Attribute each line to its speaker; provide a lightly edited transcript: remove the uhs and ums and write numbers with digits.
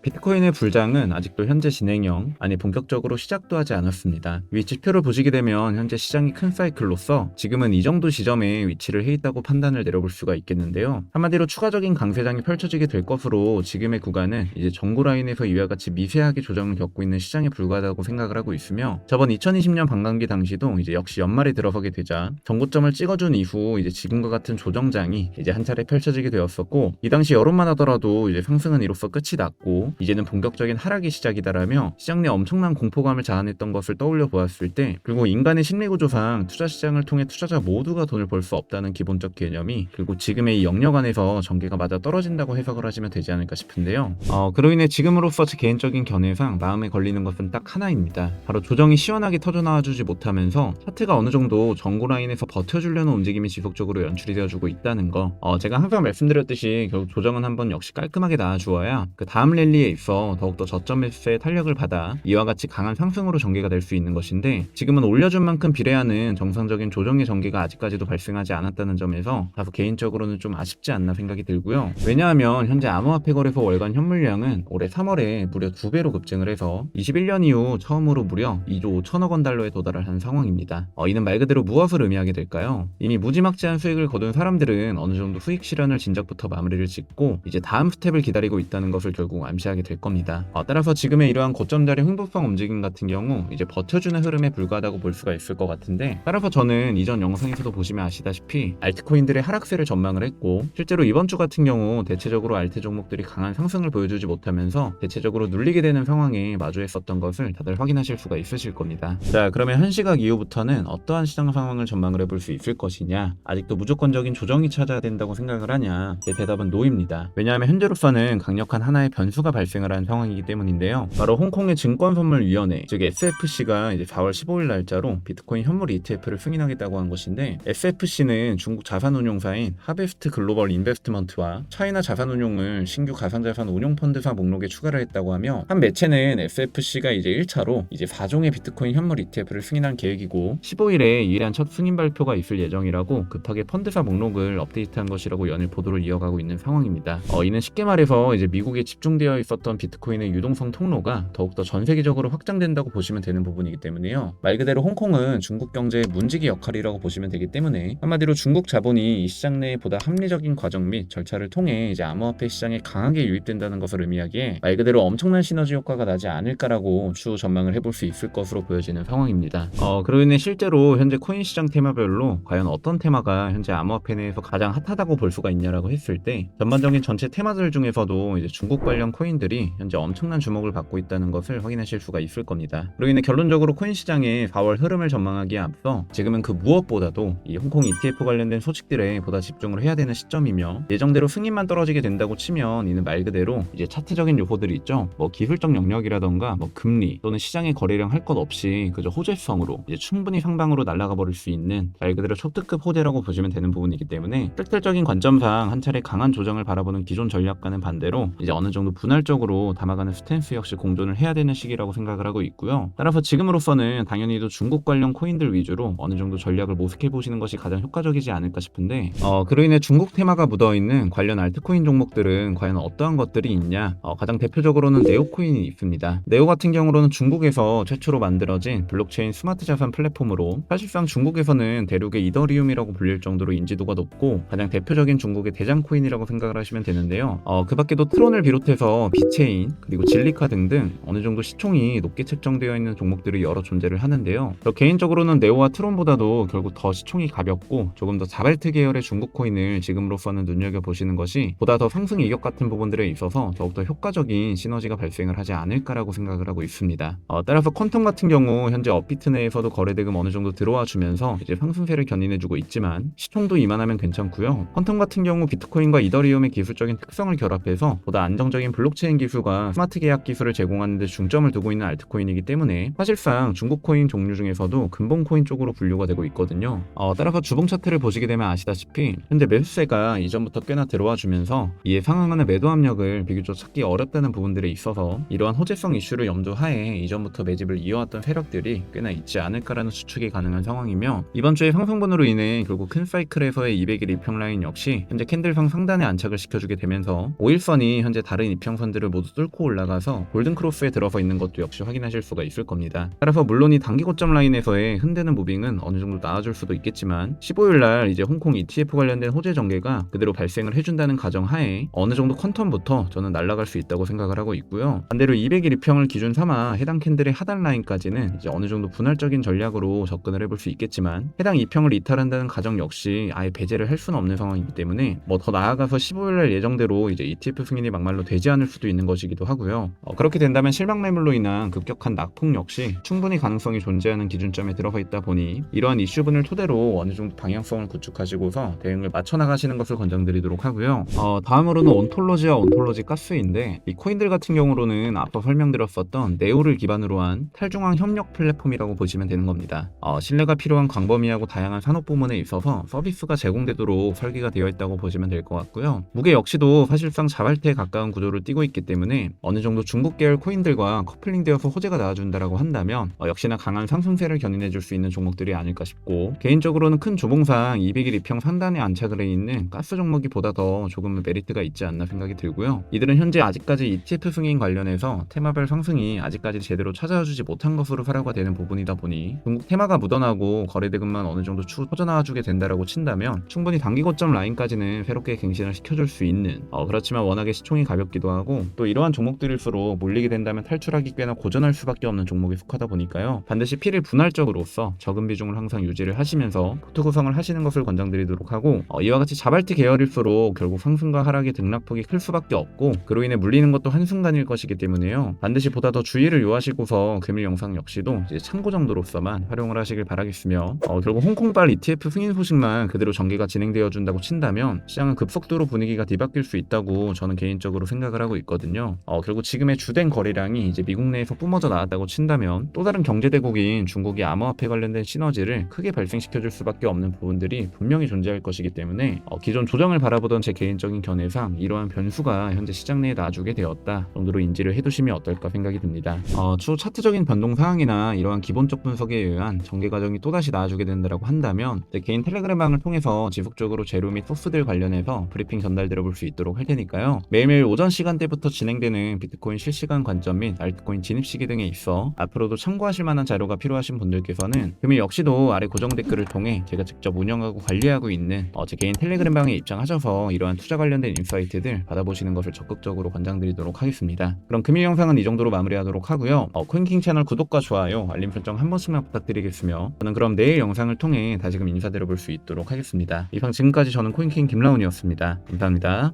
Speaker 1: 비트코인의 불장은 아직도 현재 진행형, 아니 본격적으로 시작도 하지 않았습니다. 위치표를 보시게 되면 현재 시장이 큰 사이클로서 지금은 이 정도 지점에 위치를 해 있다고 판단을 내려볼 수가 있겠는데요. 한마디로 추가적인 강세장이 펼쳐지게 될 것으로 지금의 구간은 이제 정고 라인에서 이와 같이 미세하게 조정을 겪고 있는 시장에 불과하다고 생각을 하고 있으며, 저번 2020년 반감기 당시도 이제 역시 연말에 들어서게 되자 정고점을 찍어준 이후 이제 지금과 같은 조정장이 이제 한 차례 펼쳐지게 되었었고, 이 당시 여론만 하더라도 이제 상승은 이로써 끝이 났고 이제는 본격적인 하락이 시작이다라며 시장 내 엄청난 공포감을 자아냈던 것을 떠올려 보았을 때, 그리고 인간의 심리구조상 투자 시장을 통해 투자자 모두가 돈을 벌 수 없다는 기본적 개념이 그리고 지금의 이 영역 안에서 전개가 맞아 떨어진다고 해석을 하시면 되지 않을까 싶은데요. 그로 인해 지금으로서 제 개인적인 견해상 마음에 걸리는 것은 딱 하나입니다. 바로 조정이 시원하게 터져나와주지 못하면서 차트가 어느 정도 정고 라인에서 버텨주려는 움직임이 지속적으로 연출이 되어주고 있다는 거. 제가 항상 말씀드렸듯이 결국 조정은 한번 역시 깔끔하게 나와주어야 그 다음 랠리에 있어 더욱더 저점 매수세의 탄력을 받아 이와 같이 강한 상승으로 전개가 될 수 있는 것인데, 지금은 올려준 만큼 비례하는 정상적인 조정의 전개가 아직까지도 발생하지 않았다는 점에서 다소 개인적으로는 좀 아쉽지 않나 생각이 들고요. 왜냐하면 현재 암호화폐 거래소 월간 현물량은 올해 3월에 무려 2배로 급증을 해서 21년 이후 처음으로 무려 2조 5천억 원 달러에 도달을 한 상황입니다. 이는 말 그대로 무엇을 의미하게 될까요? 이미 무지막지한 수익을 거둔 사람들은 어느 정도 수익 실현을 진작부터 마무리를 짓고 이제 다음 스텝을 기다리고 있다는 것을 결국 암시하게 될 겁니다. 따라서 지금의 이러한 고점 자리 흥도성 움직임 같은 경우 이제 버텨주는 흐름에 불과하다고 볼 수가 있을 것 같은데, 따라서 저는 이전 영상에서도 보시면 아시다시피 알트코인들의 하락세를 전망을 했고, 실제로 이번 주 같은 경우 대체적으로 알트 종목들이 강한 상승을 보여주지 못하면서 대체적으로 눌리게 되는 상황에 마주했었던 것을 다들 확인하실 수가 있으실 겁니다. 자, 그러면 현 시각 이후부터는 어떠한 시장 상황을 전망을 해볼 수 있을 것이냐, 아직도 무조건적인 조정이 찾아야 된다고 생각을 하냐, 제 대답은 노입니다. 왜냐하면 현재로서는 강력한 하나의 변수가 발생을 한 상황이기 때문인데요. 바로 홍콩의 증권선물위원회, 즉 SFC가 이제 4월 15일 날짜로 비트코인 현물 ETF를 승인하겠다고 한 것인데, SFC는 중국 자산운용사인 하베스트 글로벌 인베스트먼트와 차이나 자산운용을 신규 가상자산 운용펀드사 목록에 추가를 했다고 하며, 한 매체는 SFC가 이제 1차로 이제 4종의 비트코인 현물 ETF를 승인한 계획이고 15일에 이러한 첫 승인 발표가 있을 예정이라고 급하게 펀드사 목록을 업데이트한 것이라고 연일 보도를 이어가고 있는 상황입니다. 이는 쉽게 말해서 이제 미국에 집중되어 있었던 비트코인의 유동성 통로가 더욱더 전 세계적으로 확장된다고 보시면 되는 부분이기 때문에요. 말 그대로 홍콩은 중국 경제의 문지기 역할이라고 보시면 되기 때문에, 한마디로 중국 자본이 이 시장 내에 보다 합리적인 과정 및 절차를 통해 이제 암호화폐 시장에 강하게 유입된다는 것을 의미하기에 말 그대로 엄청난 시너지 효과가 나지 않을까라고 추후 전망을 해볼 수 있을 것으로 보여지는 상황입니다. 그로 인해 실제로 현재 코인 시장 테마별로 과연 어떤 테마가 현재 암호화폐 내에서 가장 핫하다고 볼 수가 있냐라고 했을 때, 전반적인 전체 테마들 중에서도 이제 중국 관련 코인들이 현재 엄청난 주목을 받고 있다는 것을 확인하실 수가 있을 겁니다. 그로 인해 결론적으로 코인 시장의 4월 흐름을 전망하기에 앞서 지금은 그 무엇보다도 이 홍콩 ETF 관련된 소식들에 보다 집중을 해야 되는 시점이며, 예정대로 승인만 떨어지게 된다고 치면 이는 말 그대로 이제 차트적인 요소들이 있죠. 기술적 영역이라던가 금리 또는 시장의 거래량 할 것 없이 그저 호재성으로 이제 충분히 상방으로 날아가 버릴 수 있는 말 그대로 초특급 호재라고 보시면 되는 부분이기 때문에, 실질적인 관점상 한 차례 강한 조정을 바라보는 기존 전략과는 반대로 이제 어느 정도 분할적으로 담아가는 스탠스 역시 공존을 해야 되는 시기라고 생각을 하고 있고요. 따라서 지금으로서는 당연히도 중국 관련 코인들 위주로 어느 정도 전략을 모색해 보시는 것이 가장 효과적이지 않을까 싶은데, 그로 인해 중국 테마가 묻어있는 관련 알트코인 종목들은 과연 어떠한 것들이 있냐, 가장 대표적으로는 네오코인이 있습니다. 네오 같은 경우로는 중국에서 최초로 만들어진 블록체인 스마트 자산 플랫폼으로, 사실상 중국에서는 대륙의 이더리움이라고 불릴 정도로 인지도가 높고 가장 대표적인 중국의 대장 코인이라고 생각을 하시면 되는데요. 그 밖에도 트론을 비롯해서 비체인 그리고 진리카 등등 어느 정도 시총이 높게 책정되어 있는 종목들이 여러 존재를 하는데요. 저 개인적으로는 네오와 트론보다도 결국 더 시총이 가볍고 조금 더 자발트 계열의 중국 코인을 지금으로서는 눈여겨보시는 것이 보다 더 상승 이격 같은 부분들에 있어서 더욱더 효과적인 시너지가 발생을 하지 않을까라고 생각을 하고 있습니다. 따라서 퀀텀 같은 경우 현재 업비트 내에서도 거래대금 어느 정도 들어와 주면서 이제 상승세를 견인해주고 있지만 시총도 이만하면 괜찮고요. 퀀텀 같은 경우 비트코인과 이더리움의 기술적인 특성을 결합해서 보다 안정적인 블록체인 기술과 스마트 계약 기술을 제공하는 데 중점을 두고 있는 알트코인이기 때문에 사실상 중국 코인 종류 중에서도 근본 코인 쪽으로 분류가 되고 있거든요. 따라서 주봉 차트를 보시게 되면 아시다시피 현재 매수세가 이전부터 꽤나 들어와 주면서 이에 상응하는 매도 압력을 비교적 찾기 어렵다는 부분들에 있어서 이러한 호재성 이슈를 염두하에 이전부터 매집을 이어왔던 세력들이 꽤나 있지 않을까라는 추측이 가능한 상황이며, 이번 주에 상승분으로 인해 결국 큰 사이클에서의 200일 이평 라인 역시 현재 캔들상 상단에 안착을 시켜주게 되면서 5일선이 현재 다른 이평선 저점들을 모두 뚫고 올라가서 골든크로스에 들어서 있는 것도 역시 확인하실 수가 있을 겁니다. 따라서 물론 이 단기 고점 라인에서의 흔드는 무빙은 어느 정도 나아질 수도 있겠지만 15일날 이제 홍콩 ETF 관련된 호재 전개가 그대로 발생을 해준다는 가정하에 어느 정도 컨텀부터 저는 날아갈 수 있다고 생각을 하고 있고요. 반대로 200일 이평을 기준 삼아 해당 캔들의 하단 라인까지는 이제 어느 정도 분할적인 전략으로 접근을 해볼 수 있겠지만 해당 이평을 이탈한다는 가정 역시 아예 배제를 할 수는 없는 상황이기 때문에 뭐 더 나아가서 15일날 예정대로 이제 ETF 승인이 막말로 되지 않을 수도 있는 것이기도 하고요. 그렇게 된다면 실망 매물로 인한 급격한 낙폭 역시 충분히 가능성이 존재하는 기준점에 들어가 있다 보니 이러한 이슈분을 토대로 어느 정도 방향성을 구축하시고서 대응을 맞춰 나가시는 것을 권장드리도록 하고요. 다음으로는 온톨로지와 온톨로지 가스인데 이 코인들 같은 경우로는 앞서 설명드렸었던 네오를 기반으로 한 탈중앙 협력 플랫폼이라고 보시면 되는 겁니다. 신뢰가 필요한 광범위하고 다양한 산업 부문에 있어서 서비스가 제공되도록 설계가 되어 있다고 보시면 될 것 같고요. 무게 역시도 사실상 자발태에 가까운 구조를 띠고 있기 때문에 어느 정도 중국 계열 코인들과 커플링되어서 호재가 나와준다라고 한다면 역시나 강한 상승세를 견인해줄 수 있는 종목들이 아닐까 싶고, 개인적으로는 큰 주봉상 200일 이평 상단에 안착을 해 있는 가스 종목이 보다 더 조금은 메리트가 있지 않나 생각이 들고요. 이들은 현재 아직까지 ETF 승인 관련해서 테마별 상승이 아직까지 제대로 찾아와주지 못한 것으로 사료가 되는 부분이다 보니 중국 테마가 묻어나고 거래대금만 어느 정도 추후 터져나와주게 된다라고 친다면 충분히 단기 고점 라인까지는 새롭게 갱신을 시켜줄 수 있는, 그렇지만 워낙에 시총이 가볍기도 하고 또 이러한 종목들일수록 몰리게 된다면 탈출하기 꽤나 고전할 수밖에 없는 종목에 속하다 보니까요. 반드시 P를 분할적으로서 적은 비중을 항상 유지를 하시면서 포트 구성을 하시는 것을 권장드리도록 하고, 이와 같이 자발티 계열일수록 결국 상승과 하락의 등락폭이 클 수밖에 없고 그로 인해 물리는 것도 한순간일 것이기 때문에요. 반드시 보다 더 주의를 요하시고서 금일 영상 역시도 이제 참고 정도로서만 활용을 하시길 바라겠으며, 결국 홍콩발 ETF 승인 소식만 그대로 전개가 진행되어 준다고 친다면 시장은 급속도로 분위기가 뒤바뀔 수 있다고 저는 개인적으로 생각을 하고 있거든요. 결국 지금의 주된 거래량이 이제 미국 내에서 뿜어져 나왔다고 친다면 또 다른 경제대국인 중국이 암호화폐 관련된 시너지를 크게 발생시켜줄 수밖에 없는 부분들이 분명히 존재할 것이기 때문에 기존 조정을 바라보던 제 개인적인 견해상 이러한 변수가 현재 시장 내에 나주게 되었다 정도로 인지를 해두시면 어떨까 생각이 듭니다. 추후 차트적인 변동 사항이나 이러한 기본적 분석에 의한 전개 과정이 또다시 나아주게 된다고 한다면 제 개인 텔레그램방을 통해서 지속적으로 재료 및 소스들 관련해서 브리핑 전달드려 볼 수 있도록 할 테니까요. 매일매일 오전 시간대부터 진행되는 비트코인 실시간 관점 및 알트코인 진입 시기 등에 있어 앞으로도 참고하실 만한 자료가 필요하신 분들께서는 금일 역시도 아래 고정 댓글을 통해 제가 직접 운영하고 관리하고 있는 제 개인 텔레그램방에 입장하셔서 이러한 투자 관련된 인사이트들 받아보시는 것을 적극적으로 권장드리도록 하겠습니다. 그럼 금일 영상은 이 정도로 마무리하도록 하고요. 코인킹 채널 구독과 좋아요, 알림 설정 한 번씩만 부탁드리겠으며 저는 그럼 내일 영상을 통해 다시금 인사드려 볼 수 있도록 하겠습니다. 이상 지금까지 저는 코인킹 김라운이었습니다. 감사합니다.